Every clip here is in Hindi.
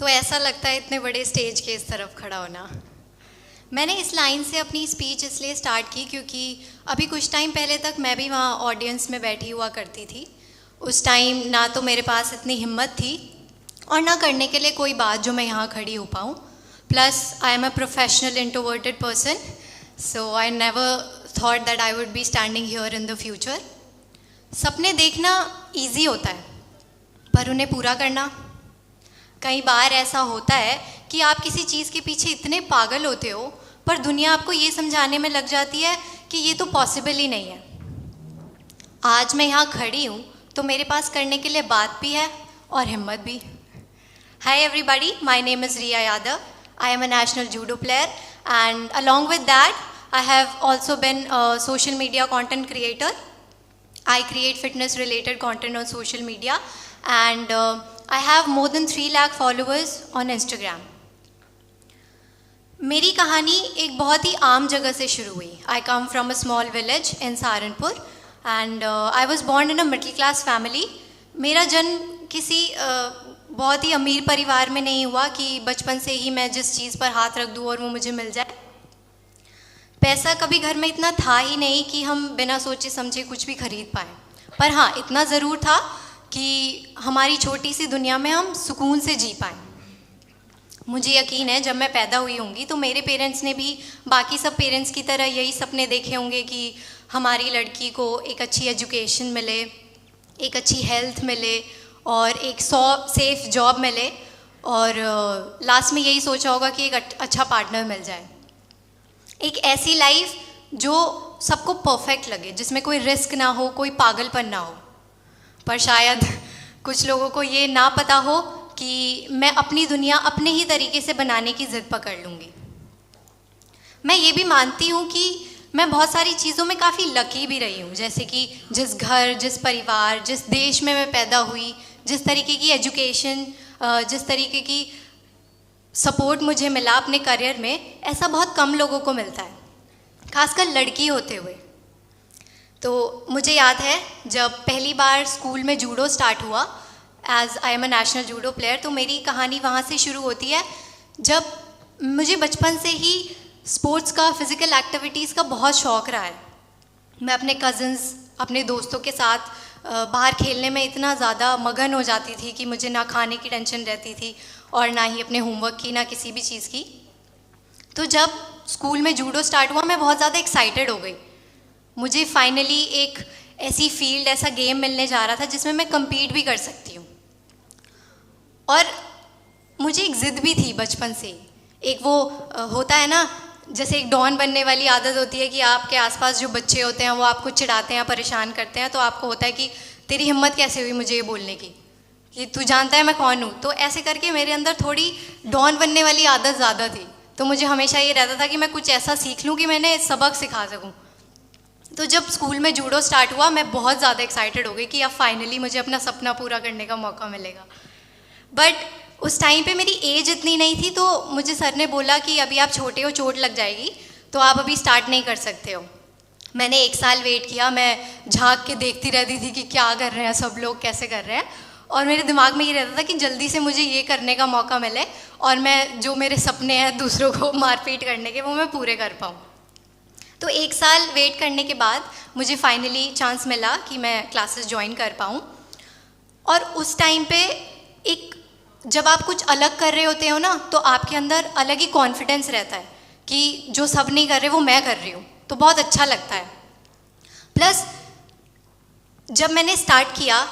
तो ऐसा लगता है इतने बड़े स्टेज के इस तरफ खड़ा होना। मैंने इस लाइन से अपनी स्पीच इसलिए स्टार्ट की क्योंकि अभी कुछ टाइम पहले तक मैं भी वहाँ ऑडियंस में बैठी हुआ करती थी। उस टाइम ना तो मेरे पास इतनी हिम्मत थी और ना करने के लिए कोई बात जो मैं यहाँ खड़ी हो पाऊँ। Plus I am a professional introverted person, so I never thought that I would be standing here in the future. सपने देखना ईजी होता है पर उन्हें पूरा करना, कई बार ऐसा होता है कि आप किसी चीज़ के पीछे इतने पागल होते हो पर दुनिया आपको ये समझाने में लग जाती है कि ये तो पॉसिबल ही नहीं है। आज मैं यहाँ खड़ी हूँ तो मेरे पास करने के लिए बात भी है और हिम्मत भी। Hi everybody, my name is Riya Yadav. I am a national judo player and along with that I have also been a social media content creator. I create fitness related content on social media and I have more than 3 lakh followers on Instagram. मेरी कहानी एक बहुत ही आम जगह से शुरू हुई। I come from a small village in Saharanpur and I was born in a middle class family. मेरा जन्म किसी बहुत ही अमीर परिवार में नहीं हुआ कि बचपन से ही मैं जिस चीज़ पर हाथ रख दूँ और वो मुझे मिल जाए। पैसा कभी घर में इतना था ही नहीं कि हम बिना सोचे समझे कुछ भी खरीद पाएँ, पर हाँ इतना ज़रूर था कि हमारी छोटी सी दुनिया में हम सुकून से जी पाएँ। मुझे यकीन है जब मैं पैदा हुई होंगी तो मेरे पेरेंट्स ने भी बाकी सब पेरेंट्स की तरह यही सपने देखे होंगे कि हमारी लड़की को एक अच्छी एजुकेशन मिले, एक अच्छी हेल्थ मिले और एक सेफ जॉब मिले और लास्ट में यही सोचा होगा कि एक अच्छा पार्टनर मिल जाए। एक ऐसी लाइफ जो सबको परफेक्ट लगे, जिसमें कोई रिस्क ना हो, कोई पागलपन ना हो। पर शायद कुछ लोगों को ये ना पता हो कि मैं अपनी दुनिया अपने ही तरीके से बनाने की ज़िद पकड़ लूँगी। मैं ये भी मानती हूँ कि मैं बहुत सारी चीज़ों में काफ़ी लकी भी रही हूँ, जैसे कि जिस घर, जिस परिवार, जिस देश में मैं पैदा हुई, जिस तरीके की एजुकेशन, जिस तरीके की सपोर्ट मुझे मिला अपने करियर में, ऐसा बहुत कम लोगों को मिलता है, खासकर लड़की होते हुए। तो मुझे याद है जब पहली बार स्कूल में जूडो स्टार्ट हुआ, as I am a national judo player, तो मेरी कहानी वहाँ से शुरू होती है जब मुझे बचपन से ही स्पोर्ट्स का, फिज़िकल एक्टिविटीज़ का बहुत शौक़ रहा है। मैं अपने कज़न्स, अपने दोस्तों के साथ बाहर खेलने में इतना ज़्यादा मगन हो जाती थी कि मुझे ना खाने की टेंशन रहती थी और ना ही अपने होमवर्क की, ना किसी भी चीज़ की। तो जब स्कूल में जूडो स्टार्ट हुआ मैं बहुत ज़्यादा एक्साइटेड हो गई। मुझे फाइनली एक ऐसी फील्ड, ऐसा गेम मिलने जा रहा था जिसमें मैं कम्पीट भी कर सकती हूँ। और मुझे एक ज़िद भी थी बचपन से। एक वो होता है ना, जैसे एक डॉन बनने वाली आदत होती है कि आपके आसपास जो बच्चे होते हैं वो आपको चिढ़ाते हैं, परेशान करते हैं, तो आपको होता है कि तेरी हिम्मत कैसे हुई मुझे ये बोलने की कि तू जानता है मैं कौन हूँ। तो ऐसे करके मेरे अंदर थोड़ी डॉन बनने वाली आदत ज़्यादा थी। तो मुझे हमेशा ये रहता था कि मैं कुछ ऐसा सीख लूँ कि मैंने सबक सिखा सकूँ। तो जब स्कूल में जूडो स्टार्ट हुआ मैं बहुत ज़्यादा एक्साइटेड हो गई कि अब फाइनली मुझे अपना सपना पूरा करने का मौका मिलेगा। बट उस टाइम पे मेरी एज इतनी नहीं थी, तो मुझे सर ने बोला कि अभी आप छोटे हो, चोट लग जाएगी, तो आप अभी स्टार्ट नहीं कर सकते हो। मैंने 1 साल वेट किया, मैं झांक के देखती रहती थी कि क्या कर रहे हैं सब लोग, कैसे कर रहे हैं, और मेरे दिमाग में ये रहता था कि जल्दी से मुझे ये करने का मौका मिले और मैं जो मेरे सपने हैं दूसरों को मारपीट करने के, वो मैं पूरे कर पाऊँ। तो 1 साल वेट करने के बाद मुझे फाइनली चांस मिला कि मैं क्लासेस ज्वाइन कर पाऊँ। और उस टाइम पे एक, जब आप कुछ अलग कर रहे होते हो ना, तो आपके अंदर अलग ही कॉन्फिडेंस रहता है कि जो सब नहीं कर रहे वो मैं कर रही हूँ, तो बहुत अच्छा लगता है। प्लस जब मैंने स्टार्ट किया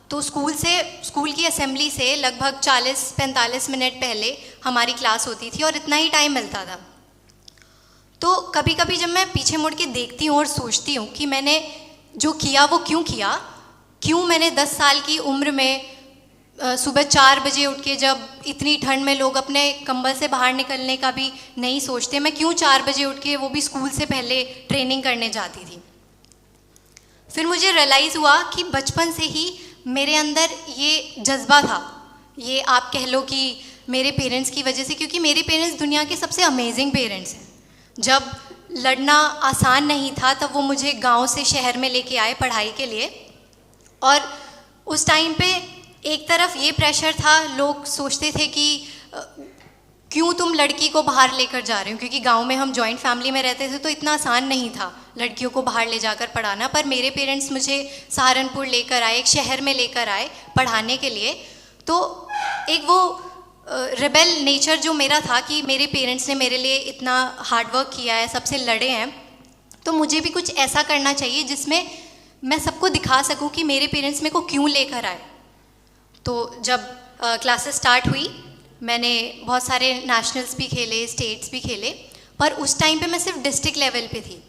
तो स्कूल की असेंबली से लगभग 40-45 मिनट पहले हमारी क्लास होती थी और इतना ही टाइम मिलता था। तो कभी कभी जब मैं पीछे मुड़ के देखती हूँ और सोचती हूँ कि मैंने जो किया वो क्यों किया, क्यों मैंने 10 साल की उम्र में सुबह 4 बजे उठ के, जब इतनी ठंड में लोग अपने कंबल से बाहर निकलने का भी नहीं सोचते, मैं क्यों 4 बजे उठ के, वो भी स्कूल से पहले, ट्रेनिंग करने जाती थी। फिर मुझे रियलाइज़ हुआ कि बचपन से ही मेरे अंदर ये जज्बा था, ये आप कह लो कि मेरे पेरेंट्स की वजह से, क्योंकि मेरे पेरेंट्स दुनिया के सबसे अमेजिंग पेरेंट्स हैं। जब लड़ना आसान नहीं था तब वो मुझे गांव से शहर में लेके आए पढ़ाई के लिए, और उस टाइम पे एक तरफ ये प्रेशर था, लोग सोचते थे कि क्यों तुम लड़की को बाहर लेकर जा रहे हो, क्योंकि गांव में हम जॉइंट फैमिली में रहते थे तो इतना आसान नहीं था लड़कियों को बाहर ले जाकर पढ़ाना। पर मेरे पेरेंट्स मुझे सहारनपुर लेकर आए, एक शहर में लेकर आए पढ़ाने के लिए। तो एक वो रिबेल नेचर जो मेरा था कि मेरे पेरेंट्स ने मेरे लिए इतना हार्डवर्क किया है, सबसे लड़े हैं, तो मुझे भी कुछ ऐसा करना चाहिए जिसमें मैं सबको दिखा सकूं कि मेरे पेरेंट्स मेरे को क्यों लेकर आए। तो जब क्लासेस स्टार्ट हुई, मैंने बहुत सारे नेशनल्स भी खेले, स्टेट्स भी खेले, पर उस टाइम पे मैं सिर्फ डिस्ट्रिक्ट लेवल पे थी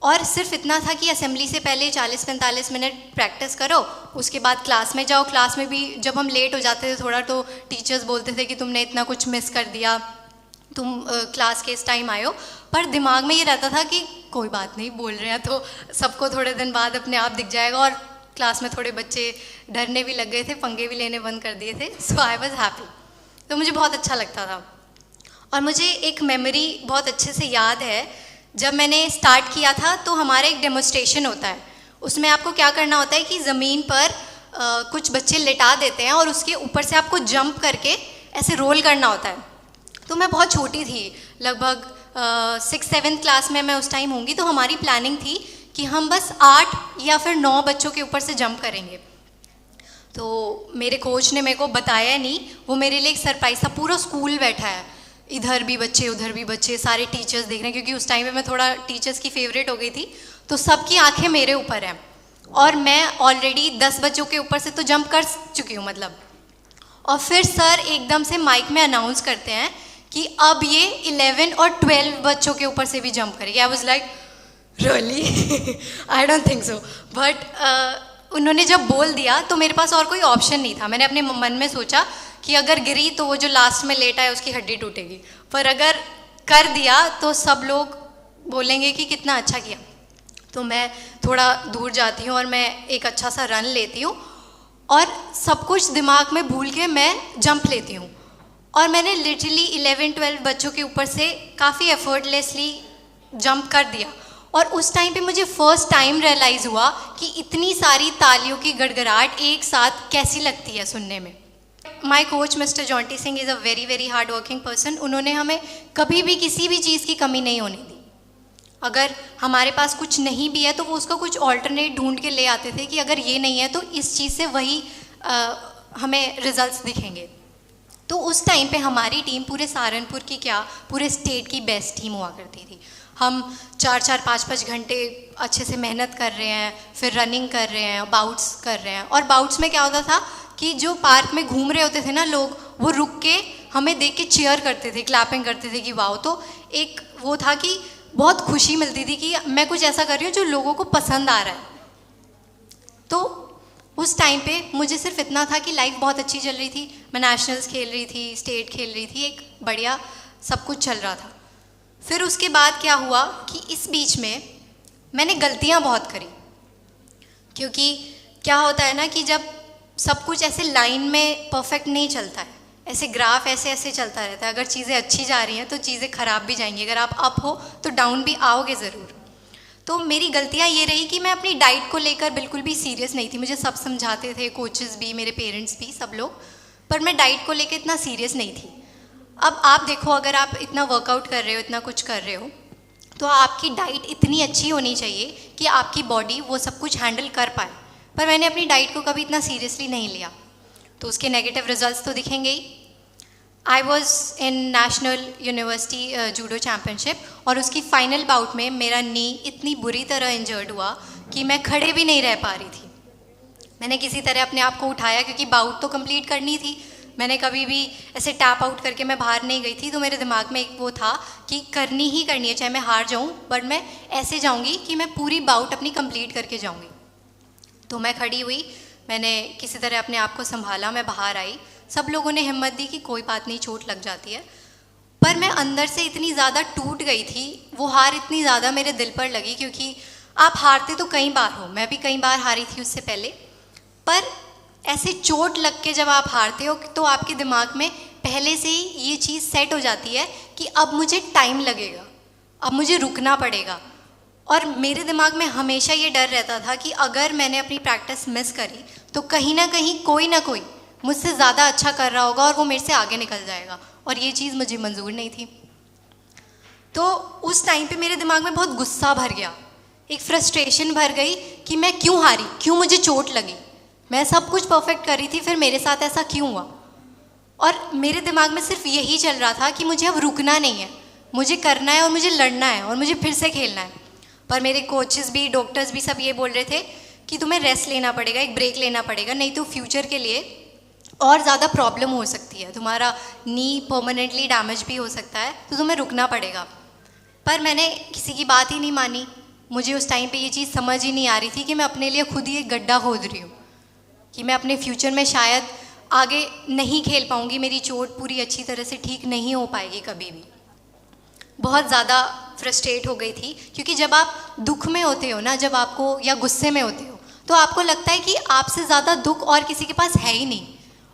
और सिर्फ इतना था कि असेंबली से पहले 40-45 मिनट प्रैक्टिस करो, उसके बाद क्लास में जाओ। क्लास में भी जब हम लेट हो जाते थे थोड़ा तो टीचर्स बोलते थे कि तुमने इतना कुछ मिस कर दिया, तुम क्लास के इस टाइम आए हो। पर दिमाग में ये रहता था कि कोई बात नहीं, बोल रहे हैं तो सबको थोड़े दिन बाद अपने आप दिख जाएगा। और क्लास में थोड़े बच्चे डरने भी लग गए थे, पंगे भी लेने बंद कर दिए थे। सो आई वॉज हैप्पी, तो मुझे बहुत अच्छा लगता था। और मुझे एक मेमोरी बहुत अच्छे से याद है, जब मैंने स्टार्ट किया था तो हमारा एक डेमोन्स्ट्रेशन होता है, उसमें आपको क्या करना होता है कि ज़मीन पर कुछ बच्चे लिटा देते हैं और उसके ऊपर से आपको जंप करके ऐसे रोल करना होता है। तो मैं बहुत छोटी थी, लगभग 6-7 क्लास में मैं उस टाइम होंगी। तो हमारी प्लानिंग थी कि हम बस 8 या फिर 9 बच्चों के ऊपर से जंप करेंगे। तो मेरे कोच ने मेरे को बताया नहीं, वो मेरे लिए एक सरप्राइज था। पूरा स्कूल बैठा है, इधर भी बच्चे उधर भी बच्चे, सारे टीचर्स देख रहे हैं, क्योंकि उस टाइम पे मैं थोड़ा टीचर्स की फेवरेट हो गई थी। तो सबकी आंखें मेरे ऊपर हैं और मैं ऑलरेडी 10 बच्चों के ऊपर से तो जंप कर चुकी हूँ मतलब। और फिर सर एकदम से माइक में अनाउंस करते हैं कि अब ये 11 और 12 बच्चों के ऊपर से भी जंप करेगी। I was like really, I don't think so. But उन्होंने जब बोल दिया तो मेरे पास और कोई ऑप्शन नहीं था। मैंने अपने मन में सोचा कि अगर गिरी तो वो जो लास्ट में लेटा है उसकी हड्डी टूटेगी, पर अगर कर दिया तो सब लोग बोलेंगे कि कितना अच्छा किया। तो मैं थोड़ा दूर जाती हूँ और मैं एक अच्छा सा रन लेती हूँ और सब कुछ दिमाग में भूल के मैं जंप लेती हूँ। और मैंने लिटरली 11-12 बच्चों के ऊपर से काफ़ी एफर्टलेसली जंप कर दिया। और उस टाइम पे मुझे फर्स्ट टाइम रियलाइज़ हुआ कि इतनी सारी तालियों की गड़गड़ाहट एक साथ कैसी लगती है सुनने में। My coach mister Jonty Singh is a very very hard working person. उन्होंने हमें कभी भी किसी भी चीज़ की कमी नहीं होने दी। अगर हमारे पास कुछ नहीं भी है तो वो उसका कुछ ऑल्टरनेट ढूंढ के ले आते थे कि अगर ये नहीं है तो इस चीज़ से वही हमें रिजल्ट्स दिखेंगे। तो उस टाइम पे हमारी टीम पूरे सहारनपुर की क्या पूरे स्टेट की बेस्ट टीम हुआ करती थी। हम 4-4, 5-5 घंटे अच्छे से मेहनत कर रहे हैं, फिर रनिंग कर रहे हैं, बाउट्स कर रहे हैं। और बाउट्स में क्या होता था कि जो पार्क में घूम रहे होते थे ना लोग, वो रुक के हमें देख के चीयर करते थे, क्लैपिंग करते थे कि वाओ। तो एक वो था कि बहुत खुशी मिलती थी कि मैं कुछ ऐसा कर रही हूँ जो लोगों को पसंद आ रहा है। तो उस टाइम पे मुझे सिर्फ इतना था कि लाइफ बहुत अच्छी चल रही थी। मैं नेशनल्स खेल रही थी, स्टेट खेल रही थी, एक बढ़िया सब कुछ चल रहा था। फिर उसके बाद क्या हुआ कि इस बीच में मैंने गलतियाँ बहुत करी, क्योंकि क्या होता है ना कि जब सब कुछ ऐसे लाइन में परफेक्ट नहीं चलता है, ऐसे ग्राफ ऐसे ऐसे चलता रहता है। अगर चीज़ें अच्छी जा रही हैं तो चीज़ें ख़राब भी जाएंगी, अगर आप अप हो तो डाउन भी आओगे ज़रूर। तो मेरी गलतियाँ ये रही कि मैं अपनी डाइट को लेकर बिल्कुल भी सीरियस नहीं थी। मुझे सब समझाते थे, कोचेस भी, मेरे पेरेंट्स भी, सब लोग, पर मैं डाइट को लेकर इतना सीरियस नहीं थी। अब आप देखो, अगर आप इतना वर्कआउट कर रहे हो, इतना कुछ कर रहे हो, तो आपकी डाइट इतनी अच्छी होनी चाहिए कि आपकी बॉडी वो सब कुछ हैंडल कर पाए। पर मैंने अपनी डाइट को कभी इतना सीरियसली नहीं लिया, तो उसके नेगेटिव रिजल्ट्स तो दिखेंगे ही। I was in national university judo championship और उसकी फाइनल बाउट में मेरा नी इतनी बुरी तरह इंजर्ड हुआ कि मैं खड़े भी नहीं रह पा रही थी। मैंने किसी तरह अपने आप को उठाया, क्योंकि बाउट तो कंप्लीट करनी थी। मैंने कभी भी ऐसे टैप आउट करके मैं बाहर नहीं गई थी। तो मेरे दिमाग में एक वो था कि करनी ही करनी है, चाहे मैं हार जाऊँ, बट मैं ऐसे जाऊँगी कि मैं पूरी बाउट अपनी कंप्लीट करके जाऊँगी। तो मैं खड़ी हुई, मैंने किसी तरह अपने आप को संभाला, मैं बाहर आई। सब लोगों ने हिम्मत दी कि कोई बात नहीं, चोट लग जाती है। पर मैं अंदर से इतनी ज़्यादा टूट गई थी, वो हार इतनी ज़्यादा मेरे दिल पर लगी, क्योंकि आप हारते तो कई बार हो, मैं भी कई बार हारी थी उससे पहले। पर ऐसे चोट लग के जब आप हारते हो तो आपके दिमाग में पहले से ही ये चीज़ सेट हो जाती है कि अब मुझे टाइम लगेगा, अब मुझे रुकना पड़ेगा। और मेरे दिमाग में हमेशा ये डर रहता था कि अगर मैंने अपनी प्रैक्टिस मिस करी तो कहीं ना कहीं कोई ना कोई मुझसे ज़्यादा अच्छा कर रहा होगा और वो मेरे से आगे निकल जाएगा, और ये चीज़ मुझे मंजूर नहीं थी। तो उस टाइम पे मेरे दिमाग में बहुत गुस्सा भर गया, एक फ्रस्ट्रेशन भर गई कि मैं क्यों हारी, क्यों मुझे चोट लगी, मैं सब कुछ परफेक्ट कर रही थी, फिर मेरे साथ ऐसा क्यों हुआ। और मेरे दिमाग में सिर्फ यही चल रहा था कि मुझे अब रुकना नहीं है, मुझे करना है और मुझे लड़ना है और मुझे फिर से खेलना है। पर मेरे कोचेस भी, डॉक्टर्स भी सब ये बोल रहे थे कि तुम्हें रेस्ट लेना पड़ेगा, एक ब्रेक लेना पड़ेगा, नहीं तो फ्यूचर के लिए और ज़्यादा प्रॉब्लम हो सकती है, तुम्हारा नी परमानेंटली डैमेज भी हो सकता है, तो तुम्हें रुकना पड़ेगा। पर मैंने किसी की बात ही नहीं मानी। मुझे उस टाइम पे ये चीज़ समझ ही नहीं आ रही थी कि मैं अपने लिए खुद ही एक गड्ढा खोद रही हूँ, कि मैं अपने फ्यूचर में शायद आगे नहीं खेल पाऊँगी, मेरी चोट पूरी अच्छी तरह से ठीक नहीं हो पाएगी कभी भी। बहुत ज़्यादा फ्रस्ट्रेट हो गई थी, क्योंकि जब आप दुख में होते हो ना, जब आपको, या गुस्से में होते हो, तो आपको लगता है कि आपसे ज़्यादा दुख और किसी के पास है ही नहीं।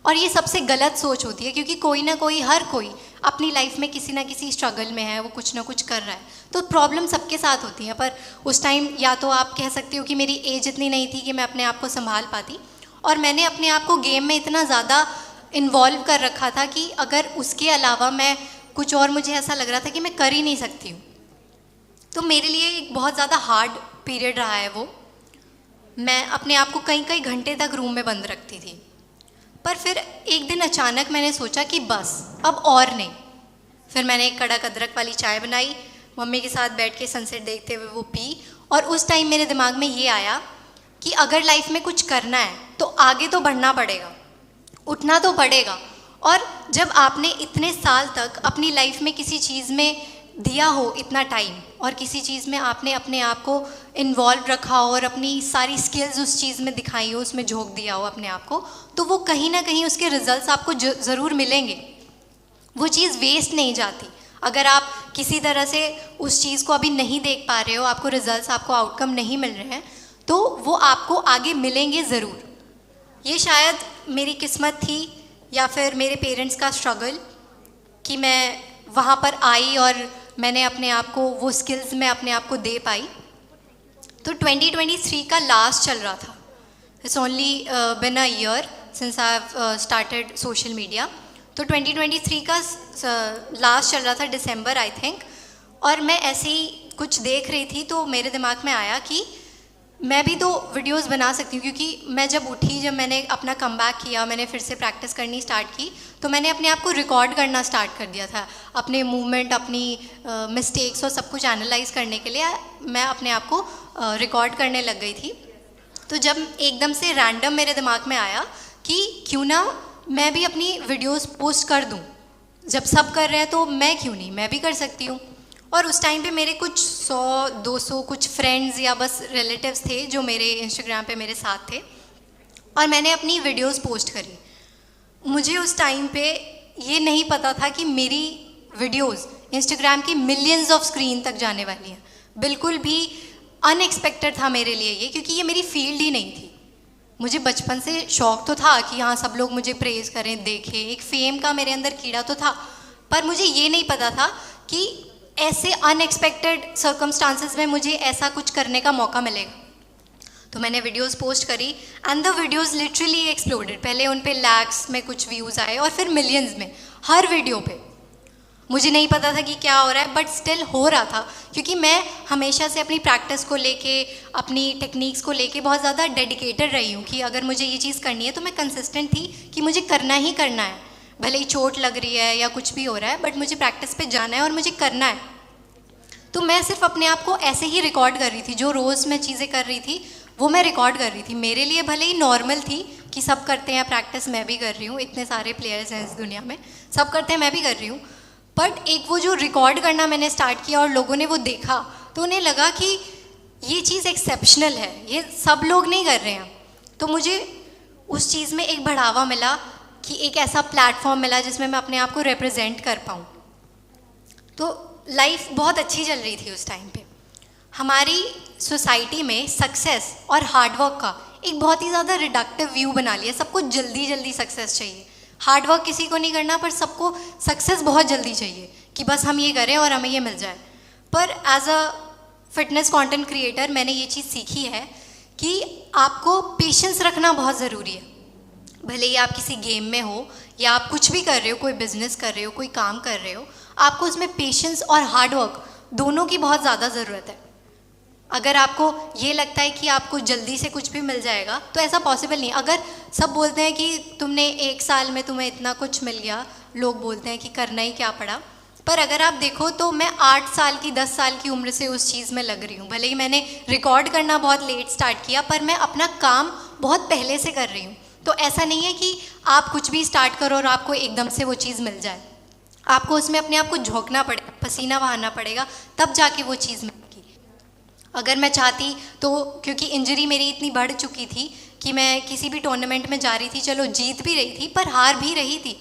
और ये सबसे गलत सोच होती है, क्योंकि कोई ना कोई, हर कोई अपनी लाइफ में किसी ना किसी स्ट्रगल में है, वो कुछ ना कुछ कर रहा है, तो प्रॉब्लम सबके साथ होती है। पर उस टाइम या तो आप कह सकते हो कि मेरी एज इतनी नहीं थी कि मैं अपने आप को संभाल पाती, और मैंने अपने आप को गेम में इतना ज़्यादा इन्वॉल्व कर रखा था कि अगर उसके अलावा मैं कुछ और, मुझे ऐसा लग रहा था कि मैं कर ही नहीं सकती हूँ। तो मेरे लिए एक बहुत ज़्यादा हार्ड पीरियड रहा है वो। मैं अपने आप को कई कई घंटे तक रूम में बंद रखती थी। पर फिर एक दिन अचानक मैंने सोचा कि बस अब और नहीं। फिर मैंने एक कड़क अदरक वाली चाय बनाई, मम्मी के साथ बैठ के सनसेट देखते हुए वो पी, और उस टाइम मेरे दिमाग में ये आया कि अगर लाइफ में कुछ करना है तो आगे तो बढ़ना पड़ेगा, उठना तो पड़ेगा। और जब आपने इतने साल तक अपनी लाइफ में किसी चीज़ में दिया हो इतना टाइम, और किसी चीज़ में आपने अपने आप को इन्वॉल्व रखा हो और अपनी सारी स्किल्स उस चीज़ में दिखाई हो, उसमें झोंक दिया हो अपने आप को, तो वो कहीं ना कहीं उसके रिजल्ट्स आपको ज़रूर मिलेंगे। वो चीज़ वेस्ट नहीं जाती। अगर आप किसी तरह से उस चीज़ को अभी नहीं देख पा रहे हो, आपको रिजल्ट्स, आपको आउटकम नहीं मिल रहे हैं, तो वो आपको आगे मिलेंगे ज़रूर। ये शायद मेरी किस्मत थी, या फिर मेरे पेरेंट्स का स्ट्रगल, कि मैं वहाँ पर आई और मैंने अपने आप को, वो स्किल्स मैं अपने आप को दे पाई। तो 2023 का लास्ट चल रहा था। It's only been a year since I have started social media. तो 2023 का लास्ट चल रहा था, दिसंबर आई थिंक, और मैं ऐसे ही कुछ देख रही थी, तो मेरे दिमाग में आया कि मैं भी तो वीडियोस बना सकती हूँ। क्योंकि मैं जब उठी, जब मैंने अपना कमबैक किया, मैंने फिर से प्रैक्टिस करनी स्टार्ट की, तो मैंने अपने आप को रिकॉर्ड करना स्टार्ट कर दिया था। अपने मूवमेंट, अपनी मिस्टेक्स और सब कुछ एनालाइज करने के लिए मैं अपने आप को रिकॉर्ड करने लग गई थी। तो जब एकदम से रैंडम मेरे दिमाग में आया कि क्यों ना मैं भी अपनी वीडियोस पोस्ट कर दूँ, जब सब कर रहे हैं तो मैं क्यों नहीं, मैं भी कर सकती हूँ। और उस टाइम पे मेरे कुछ 100-200 कुछ फ्रेंड्स या बस रिलेटिव्स थे जो मेरे इंस्टाग्राम पे मेरे साथ थे, और मैंने अपनी वीडियोस पोस्ट करी। मुझे उस टाइम पे ये नहीं पता था कि मेरी वीडियोस इंस्टाग्राम की मिलियंस ऑफ स्क्रीन तक जाने वाली हैं। बिल्कुल भी अनएक्सपेक्टेड था मेरे लिए ये, क्योंकि ये मेरी फील्ड ही नहीं थी। मुझे बचपन से शौक तो था कि हाँ, सब लोग मुझे प्रेज़ करें, देखें, एक फेम का मेरे अंदर कीड़ा तो था, पर मुझे ये नहीं पता था कि ऐसे अनएक्सपेक्टेड सर्कमस्टांसेस में मुझे ऐसा कुछ करने का मौका मिलेगा। तो मैंने वीडियोस पोस्ट करी, and the videos literally exploded. पहले उन पे लैक्स में कुछ व्यूज़ आए, और फिर मिलियंस में हर वीडियो पे। मुझे नहीं पता था कि क्या हो रहा है, बट स्टिल हो रहा था, क्योंकि मैं हमेशा से अपनी प्रैक्टिस को लेके, अपनी टेक्निक्स को लेके बहुत ज़्यादा डेडिकेटेड रही हूँ कि अगर मुझे ये चीज़ करनी है तो मैं कंसिस्टेंट थी कि मुझे करना ही करना है। भले ही चोट लग रही है या कुछ भी हो रहा है, बट मुझे प्रैक्टिस पे जाना है और मुझे करना है। तो मैं सिर्फ अपने आप को ऐसे ही रिकॉर्ड कर रही थी, जो रोज़ मैं चीज़ें कर रही थी वो मैं रिकॉर्ड कर रही थी। मेरे लिए भले ही नॉर्मल थी कि सब करते हैं प्रैक्टिस, मैं भी कर रही हूँ, इतने सारे प्लेयर्स हैं इस दुनिया में, सब करते हैं मैं भी कर रही हूँ। बट एक वो जो रिकॉर्ड करना मैंने स्टार्ट किया और लोगों ने वो देखा, तो उन्हें लगा कि ये चीज़ एक्सेप्शनल है, ये सब लोग नहीं कर रहे हैं। तो मुझे उस चीज़ में एक बढ़ावा मिला कि एक ऐसा प्लेटफॉर्म मिला जिसमें मैं अपने आप को रिप्रेजेंट कर पाऊँ। तो लाइफ बहुत अच्छी चल रही थी उस टाइम पे। हमारी सोसाइटी में सक्सेस और हार्डवर्क का एक बहुत ही ज़्यादा रिडक्टिव व्यू बना लिया। सबको जल्दी जल्दी सक्सेस चाहिए, हार्डवर्क किसी को नहीं करना, पर सबको सक्सेस बहुत जल्दी चाहिए कि बस हम ये करें और हमें ये मिल जाए। पर as a fitness content creator मैंने ये चीज़ सीखी है कि आपको पेशेंस रखना बहुत ज़रूरी है। भले ही आप किसी गेम में हो या आप कुछ भी कर रहे हो, कोई बिजनेस कर रहे हो, कोई काम कर रहे हो, आपको उसमें पेशेंस और हार्डवर्क दोनों की बहुत ज़्यादा ज़रूरत है। अगर आपको ये लगता है कि आपको जल्दी से कुछ भी मिल जाएगा तो ऐसा पॉसिबल नहीं। अगर सब बोलते हैं कि तुमने 1 साल में तुम्हें इतना कुछ मिल गया, लोग बोलते हैं कि करना ही क्या पड़ा, पर अगर आप देखो तो मैं 8 साल की 10 साल की उम्र से उस चीज़ में लग रही हूँ। भले ही मैंने रिकॉर्ड करना बहुत लेट स्टार्ट किया, पर मैं अपना काम बहुत पहले से कर रही हूँ। तो ऐसा नहीं है कि आप कुछ भी स्टार्ट करो और आपको एकदम से वो चीज़ मिल जाए। आपको उसमें अपने आप को झोंकना पड़ेगा, पसीना बहाना पड़ेगा, तब जाके वो चीज़ मिलेगी। अगर मैं चाहती तो, क्योंकि इंजरी मेरी इतनी बढ़ चुकी थी कि मैं किसी भी टूर्नामेंट में जा रही थी, चलो जीत भी रही थी पर हार भी रही थी,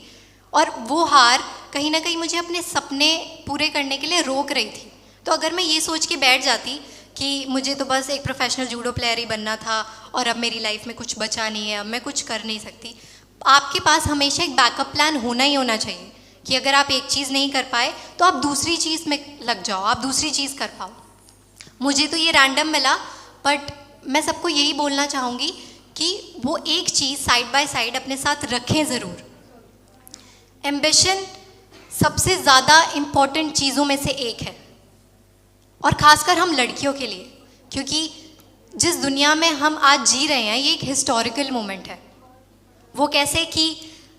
और वो हार कहीं ना कहीं मुझे अपने सपने पूरे करने के लिए रोक रही थी। तो अगर मैं ये सोच के बैठ जाती कि मुझे तो बस एक प्रोफेशनल जूडो प्लेयर ही बनना था और अब मेरी लाइफ में कुछ बचा नहीं है, अब मैं कुछ कर नहीं सकती, आपके पास हमेशा एक बैकअप प्लान होना ही होना चाहिए कि अगर आप एक चीज़ नहीं कर पाए तो आप दूसरी चीज़ में लग जाओ, आप दूसरी चीज़ कर पाओ। मुझे तो ये रैंडम मिला, बट मैं सबको यही बोलना चाहूँगी कि वो एक चीज़ साइड बाय साइड अपने साथ रखें ज़रूर। एम्बिशन सबसे ज़्यादा इम्पॉर्टेंट चीज़ों में से एक है, और ख़ासकर हम लड़कियों के लिए, क्योंकि जिस दुनिया में हम आज जी रहे हैं ये एक हिस्टोरिकल मोमेंट है। वो कैसे कि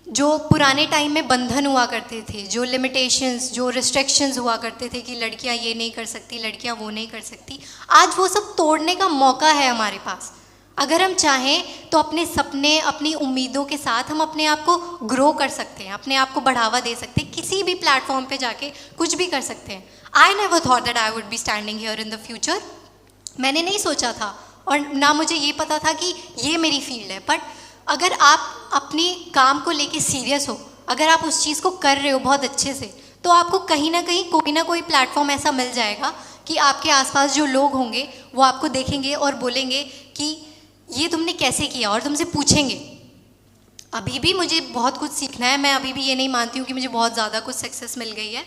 जो पुराने टाइम में बंधन हुआ करते थे, जो लिमिटेशंस, जो रिस्ट्रिक्शंस हुआ करते थे कि लड़कियां ये नहीं कर सकती, लड़कियां वो नहीं कर सकती, आज वो सब तोड़ने का मौका है हमारे पास। अगर हम चाहें तो अपने सपने, अपनी उम्मीदों के साथ हम अपने आप को ग्रो कर सकते हैं, अपने आप को बढ़ावा दे सकते हैं, किसी भी प्लेटफॉर्म पे जाके कुछ भी कर सकते हैं। I never thought that I would be standing here in the future. मैंने नहीं सोचा था और ना मुझे ये पता था कि ये मेरी फील्ड है, बट अगर आप अपनी काम को लेके सीरियस हो, अगर आप उस चीज़ को कर रहे हो बहुत अच्छे से, तो आपको कहीं ना कोई प्लेटफॉर्म ऐसा मिल जाएगा कि आपके आसपास जो लोग होंगे वो आपको देखेंगे और बोलेंगे कि ये तुमने कैसे किया, और तुमसे पूछेंगे। अभी भी मुझे बहुत कुछ सीखना है, मैं अभी भी ये नहीं मानती हूँ कि मुझे बहुत ज़्यादा कुछ सक्सेस मिल गई है,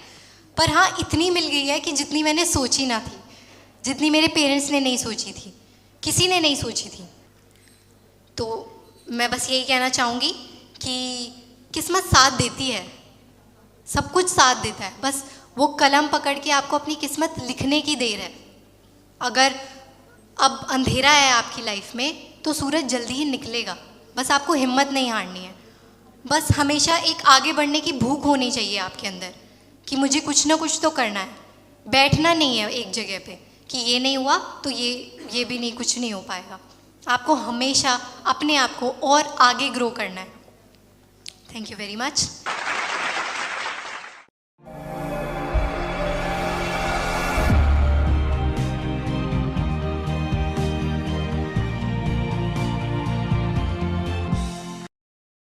पर हाँ इतनी मिल गई है कि जितनी मैंने सोची ना थी, जितनी मेरे पेरेंट्स ने नहीं सोची थी, किसी ने नहीं सोची थी। तो मैं बस यही कहना चाहूँगी कि किस्मत साथ देती है, सब कुछ साथ देता है, बस वो कलम पकड़ के आपको अपनी किस्मत लिखने की देर है। अगर अब अंधेरा है आपकी लाइफ में तो सूरज जल्दी ही निकलेगा, बस आपको हिम्मत नहीं हारनी है। बस हमेशा एक आगे बढ़ने की भूख होनी चाहिए आपके अंदर कि मुझे कुछ ना कुछ तो करना है, बैठना नहीं है एक जगह पे कि ये नहीं हुआ तो ये भी नहीं, कुछ नहीं हो पाएगा। आपको हमेशा अपने आप को और आगे ग्रो करना है। Thank you very much.